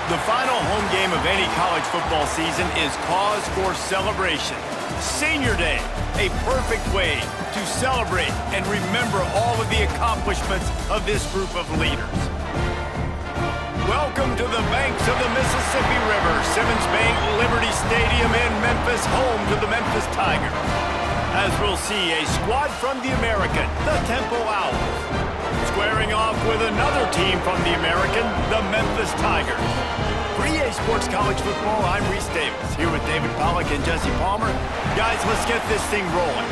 The final home game of any college football season is cause for celebration. Senior Day, a perfect way to celebrate and remember all of the accomplishments of this group of leaders. Welcome to the banks of the Mississippi River, Simmons Bank Liberty Stadium in Memphis, home to the Memphis Tigers. As we'll see, a squad from the American, the Temple Owls, squaring off with another team from the American, the Memphis Tigers. For EA Sports College Football, I'm Reese Davis, here with David Pollack and Jesse Palmer. Guys, let's get this thing rolling.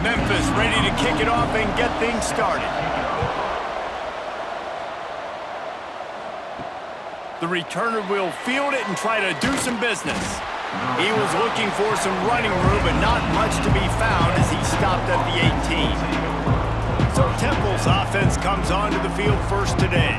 Memphis ready to kick it off and get things started. The returner will field it and try to do some business. He was looking for some running room, but not much to be found as he stopped at the 18. So Temple's offense comes onto the field first today.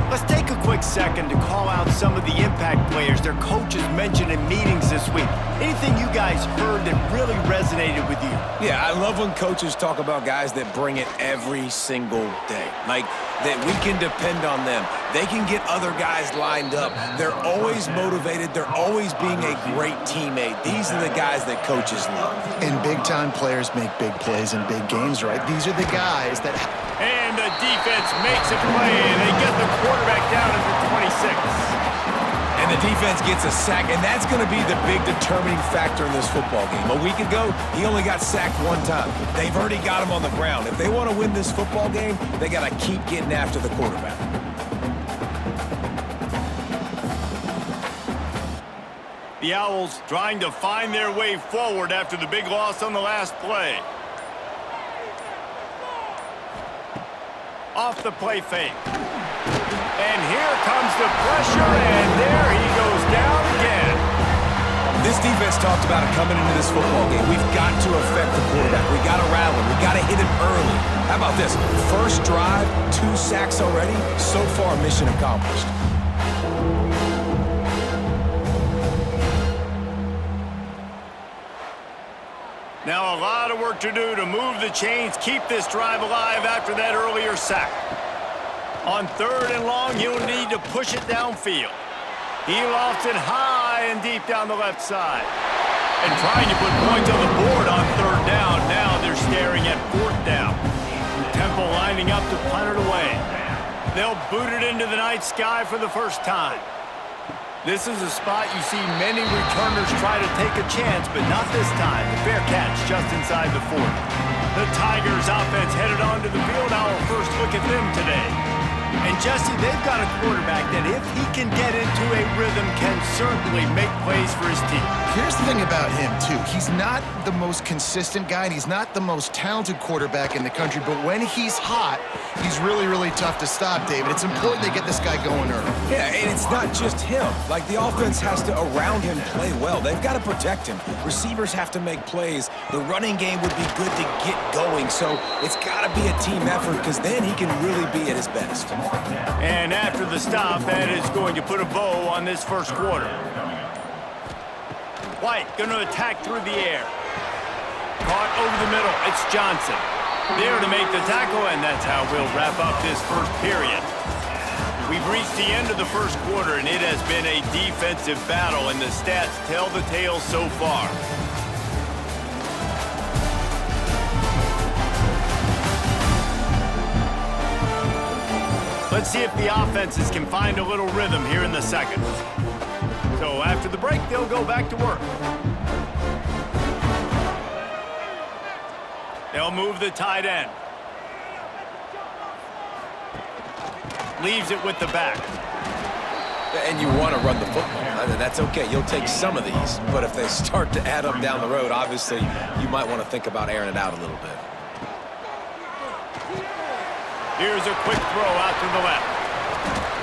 Let's take a quick second to call out some of the impact players their coaches mentioned in meetings this week. Anything you guys heard that really resonated with you? Yeah, I love when coaches talk about guys that bring it every single day. Like, that we can depend on them. They can get other guys lined up. They're always motivated. They're always being a great teammate. These are the guys that coaches love. And big-time players make big plays in big games, right? These are the guys that... And the defense makes a play, and they get the quarterback down at the 26. And the defense gets a sack, and that's going to be the big determining factor in this football game. A week ago, he only got sacked one time. They've already got him on the ground. If they want to win this football game, they got to keep getting after the quarterback. The Owls trying to find their way forward after the big loss on the last play. Off the play fake. And here comes the pressure, and there he goes down again. This defense talked about it coming into this football game. We've got to affect the quarterback. We got to rattle him. We got to hit him early. How about this? First drive, 2 sacks already. So far, mission accomplished. Now a lot of work to do to move the chains, keep this drive alive after that earlier sack. On 3rd and long, he'll need to push it downfield. He lofts it high and deep down the left side. And trying to put points on the board on 3rd down. Now they're staring at 4th down. Temple lining up to punt it away. They'll boot it into the night sky for the first time. This is a spot you see many returners try to take a chance, but not this time. The fair catch just inside the 40. The Tigers offense headed onto the field. Our first look at them today. And Jesse, they've got a quarterback that if he can get into a rhythm can certainly make plays for his team. Here's the thing about him, too. He's not the most consistent guy, and he's not the most talented quarterback in the country, but when he's hot, he's really, really tough to stop, David. It's important they get this guy going early. Yeah, and it's not just him. Like, the offense has to, around him, play well. They've got to protect him. Receivers have to make plays. The running game would be good to get going, so it's got to be a team effort because then he can really be at his best. And after the stop, that is going to put a bow on this first quarter. White going to attack through the air. Caught over the middle. It's Johnson. There to make the tackle, and that's how we'll wrap up this first period. We've reached the end of the first quarter, and it has been a defensive battle, and the stats tell the tale so far. Let's see if the offenses can find a little rhythm here in the second. So after the break, they'll go back to work. They'll move the tight end. Leaves it with the back. And you want to run the football. That's okay. You'll take some of these. But if they start to add up down the road, obviously, you might want to think about airing it out a little bit. Here's a quick throw out to the left.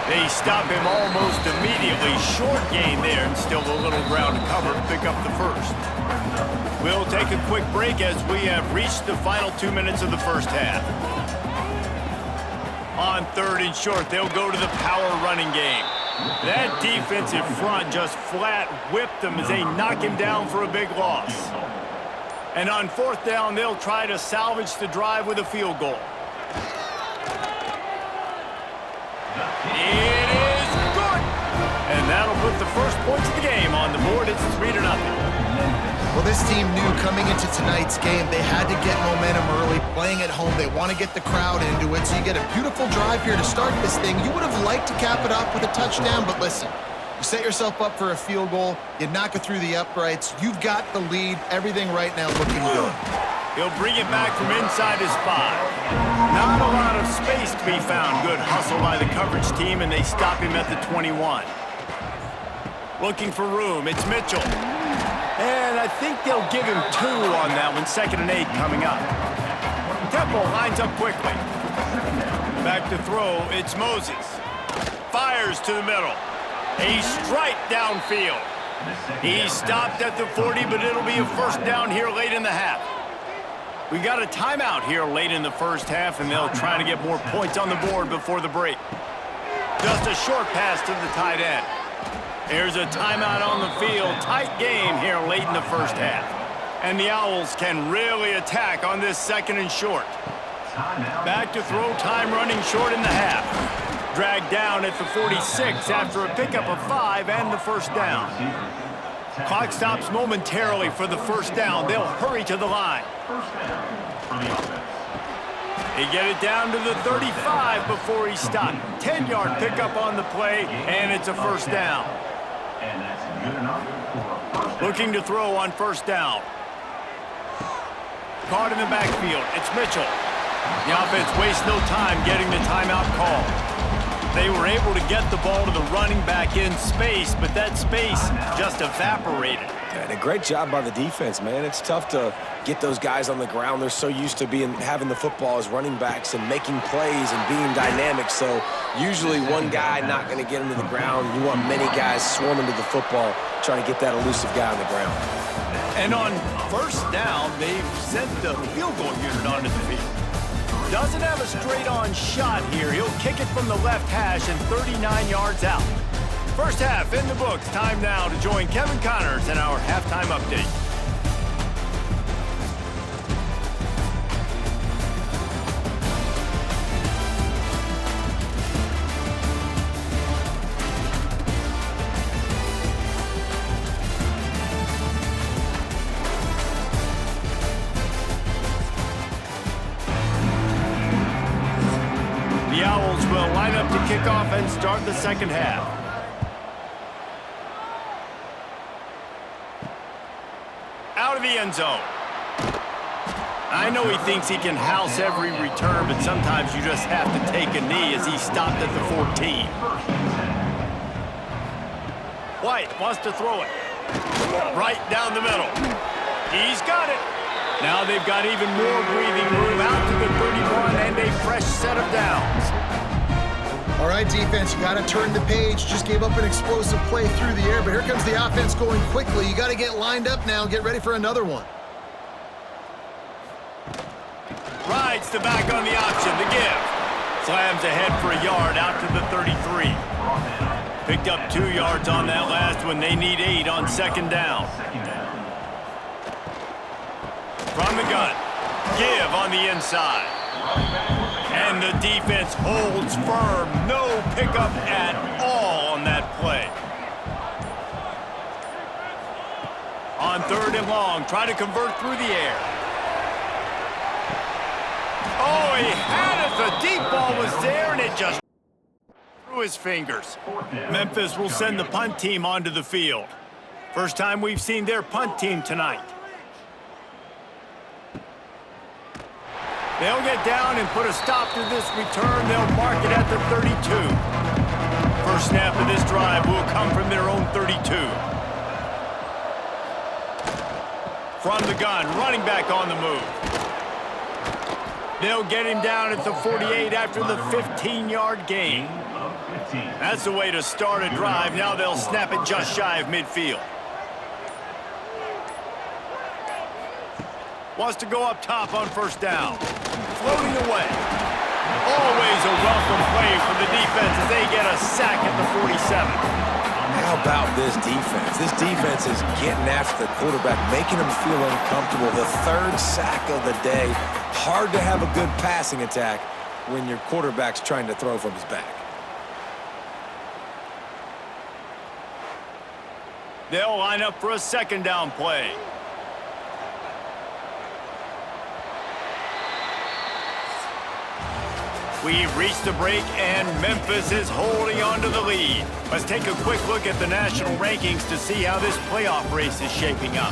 They stop him almost immediately. Short gain there, and still a little ground to cover to pick up the first. We'll take a quick break as we have reached the final 2 minutes of the first half. On 3rd and short, they'll go to the power running game. That defensive front just flat whipped them as they knock him down for a big loss. And on 4th down, they'll try to salvage the drive with a field goal. It is good! And that'll put the first points of the game on the board. It's 3-0. Well, this team knew coming into tonight's game they had to get momentum early, playing at home. They want to get the crowd into it, so you get a beautiful drive here to start this thing. You would have liked to cap it off with a touchdown, but listen, you set yourself up for a field goal, you knock it through the uprights, you've got the lead, everything right now looking good. He'll bring it back from inside his 5. Not a lot of space to be found. Good hustle by the coverage team, and they stop him at the 21. Looking for room, it's Mitchell. And I think they'll give him 2 on that one. 2nd and 8 coming up. Temple lines up quickly. Back to throw, it's Moses. Fires to the middle. A strike downfield. He stopped at the 40, but it'll be a first down here late in the half. We got a timeout here late in the first half, and they'll try to get more points on the board before the break. Just a short pass to the tight end. Here's a timeout on the field. Tight game here late in the first half. And the Owls can really attack on this 2nd and short. Back to throw, time running short in the half. Dragged down at the 46 after a pickup of 5 and the first down. Clock stops momentarily for the first down. They'll hurry to the line. They get it down to the 35 before he stopped. 10-yard pickup on the play, and it's a first down. Looking to throw on first down. Caught in the backfield. It's Mitchell. The offense wastes no time getting the timeout call. They were able to get the ball to the running back in space, but that space just evaporated. And a great job by the defense, man. It's tough to get those guys on the ground. They're so used to having the football as running backs and making plays and being dynamic. So usually one guy not going to get into the ground. You want many guys swarming to the football, trying to get that elusive guy on the ground. And on first down, they've sent the field goal unit onto the field. Doesn't have a straight-on shot here. He'll kick it from the left hash and 39 yards out. First half in the books. Time now to join Kevin Connors in our halftime update. The Owls will line up to kick off and start the second half. Out of the end zone. I know he thinks he can house every return, but sometimes you just have to take a knee as he stopped at the 14. White wants to throw it. Right down the middle. He's got it. Now they've got even more breathing room out to the 31 and a fresh set of downs. All right, defense, you got to turn the page. Just gave up an explosive play through the air, but here comes the offense going quickly. You got to get lined up now and get ready for another one. Rides the back on the option, the give. Slams ahead for a yard out to the 33. Picked up 2 yards on that last one. They need 8 on second down. From the gun, give on the inside. And the defense holds firm. No pickup at all on that play. On third and long, try to convert through the air. Oh, he had it. The deep ball was there, and it just through his fingers. Memphis will send the punt team onto the field. First time we've seen their punt team tonight. They'll get down and put a stop to this return. They'll mark it at the 32. First snap of this drive will come from their own 32. From the gun, running back on the move. They'll get him down at the 48 after the 15-yard gain. That's the way to start a drive. Now they'll snap it just shy of midfield. Wants to go up top on first down. Floating away. Always a welcome play for the defense as they get a sack at the 47. How about this defense? This defense is getting after the quarterback, making him feel uncomfortable. The third sack of the day. Hard to have a good passing attack when your quarterback's trying to throw from his back. They'll line up for a second down play. We've reached the break, and Memphis is holding on to the lead. Let's take a quick look at the national rankings to see how this playoff race is shaping up.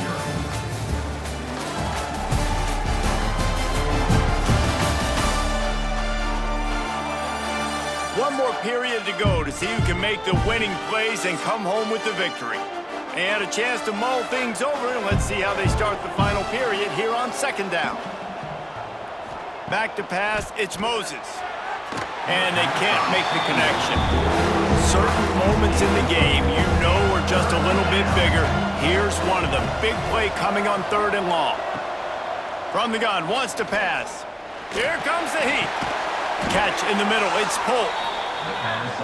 One more period to go to see who can make the winning plays and come home with the victory. They had a chance to mull things over, and let's see how they start the final period here on second down. Back to pass, it's Moses. And they can't make the connection. Certain moments in the game you know are just a little bit bigger. Here's one of them. Big play coming on third and long. From the gun, wants to pass. Here comes the heat. Catch in the middle, it's Polk.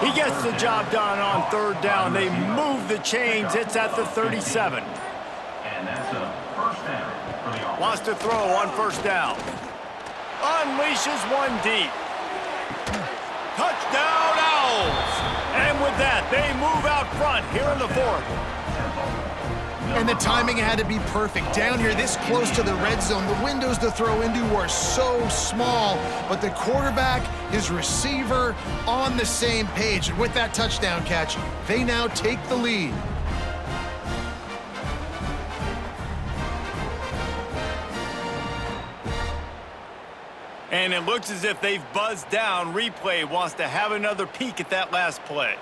He gets the job done on third down. They move the chains. It's at the 37. And that's a first down for the offense. Wants to throw on first down. Unleashes one deep. Touchdown Owls! And with that, they move out front here in the fourth. And the timing had to be perfect. Down here, this close to the red zone, the windows to throw into are so small, but the quarterback, his receiver, on the same page. And with that touchdown catch, they now take the lead. And it looks as if they've buzzed down. Replay wants to have another peek at that last play.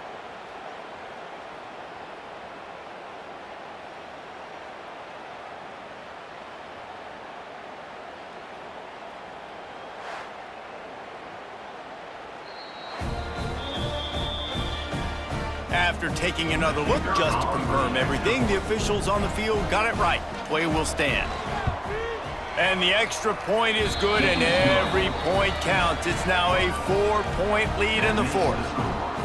After taking another look just to confirm everything, the officials on the field got it right. Play will stand. And the extra point is good, and every point counts. It's now a 4-point lead in the fourth.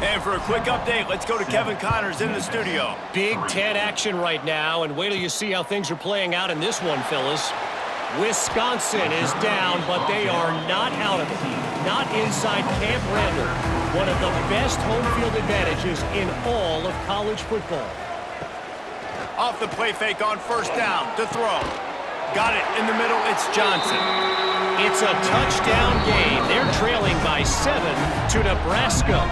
And for a quick update, let's go to Kevin Connors in the studio. Big Ten action right now, and wait till you see how things are playing out in this one, fellas. Wisconsin is down, but they are not out of it. Not inside Camp Randall. One of the best home field advantages in all of college football. Off the play fake on first down to throw. Got it in the middle, it's Johnson. It's a touchdown game. They're trailing by 7 to Nebraska.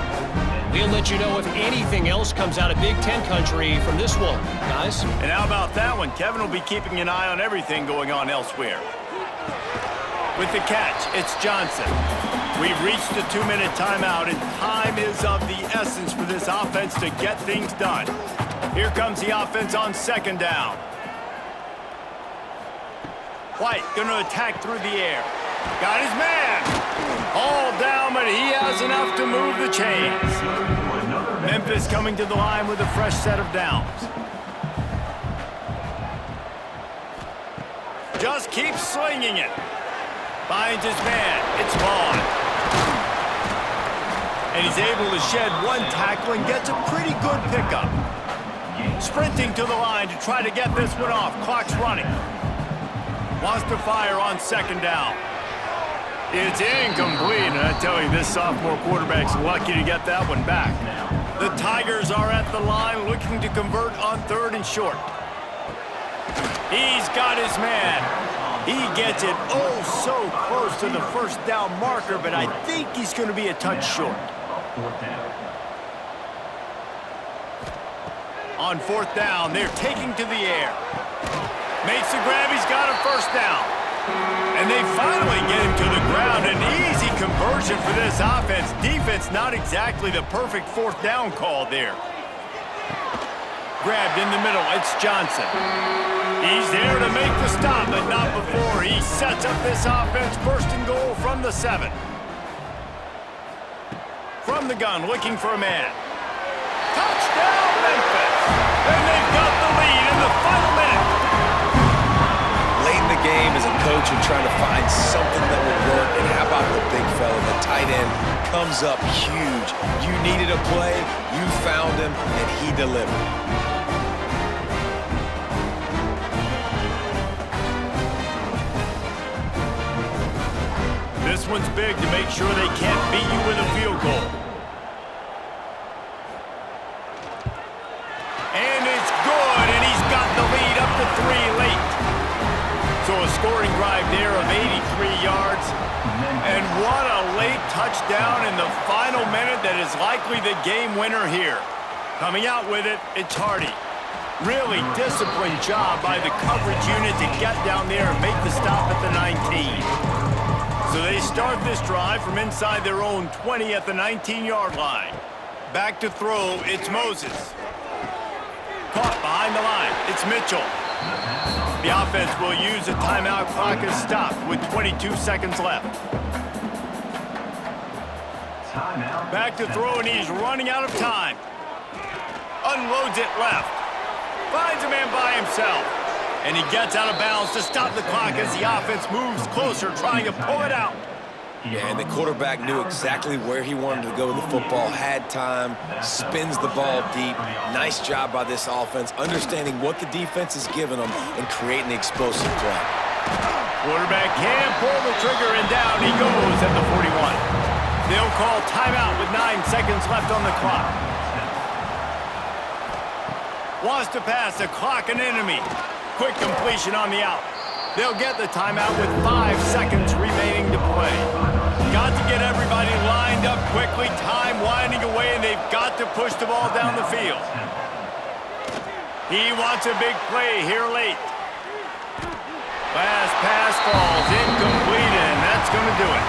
We'll let you know if anything else comes out of Big Ten country from this one, guys. And how about that one? Kevin will be keeping an eye on everything going on elsewhere. With the catch, it's Johnson. We've reached the 2-minute timeout, and time is of the essence for this offense to get things done. Here comes the offense on second down. White going to attack through the air. Got his man. All down, but he has enough to move the chains. Memphis coming to the line with a fresh set of downs. Just keeps slinging it. Finds his man. It's Vaughn. And he's able to shed one tackle and gets a pretty good pickup. Sprinting to the line to try to get this one off. Clock's running. Wants to fire on second down. It's incomplete, and I tell you, this sophomore quarterback's lucky to get that one back. The Tigers are at the line looking to convert on third and short. He's got his man. He gets it oh so close to the first down marker, but I think he's going to be a touch short. On fourth down, they're taking to the air. Makes the grab, he's got a first down. And they finally get him to the ground. An easy conversion for this offense. Defense not exactly the perfect fourth down call there. Grabbed in the middle, it's Johnson. He's there to make the stop, but not before. He sets up this offense first and goal from the 7. From the gun, looking for a man. Touchdown, Memphis! And they've got the lead in the final minute. Late in the game as a coach and trying to find something that will work. And how about the big fella, the tight end, comes up huge. You needed a play, you found him, and he delivered. This one's big to make sure they can't beat you with a field goal. And it's good, and he's got the lead up to 3 late. So a scoring drive there of 83 yards. And what a late touchdown in the final minute that is likely the game winner here. Coming out with it, it's Hardy. Really disciplined job by the coverage unit to get down there and make the stop at the 19. So they start this drive from inside their own 20 at the 19-yard line. Back to throw, it's Moses. Caught behind the line, it's Mitchell. The offense will use a timeout. Clock is stopped with 22 seconds left. Back to throw, and he's running out of time. Unloads it left. Finds a man by himself. And he gets out of bounds to stop the clock as the offense moves closer, trying to pull it out. Yeah, and the quarterback knew exactly where he wanted to go with the football, had time, spins the ball deep. Nice job by this offense, understanding what the defense is giving them and creating the explosive play. Quarterback can pull the trigger, and down he goes at the 41. They'll call timeout with 9 seconds left on the clock. Wants to pass, the clock an enemy. Quick completion on the out. They'll get the timeout with 5 seconds remaining to play. Got to get everybody lined up quickly. Time winding away, and they've got to push the ball down the field. He wants a big play here late. Last pass falls incomplete, and that's going to do it.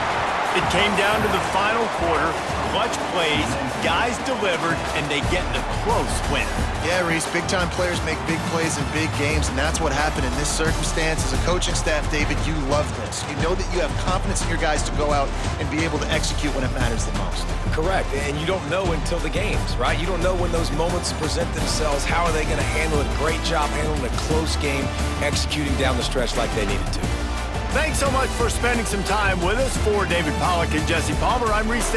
It came down to the final quarter. Clutch plays, guys delivered, and they get a close win. Yeah, Reese, big-time players make big plays in big games, and that's what happened in this circumstance. As a coaching staff, David, you love this. You know that you have confidence in your guys to go out and be able to execute when it matters the most. Correct, and you don't know until the games, right? You don't know when those moments present themselves. How are they going to handle it? Great job handling a close game, executing down the stretch like they needed to. Thanks so much for spending some time with us. For David Pollack and Jesse Palmer, I'm Reese.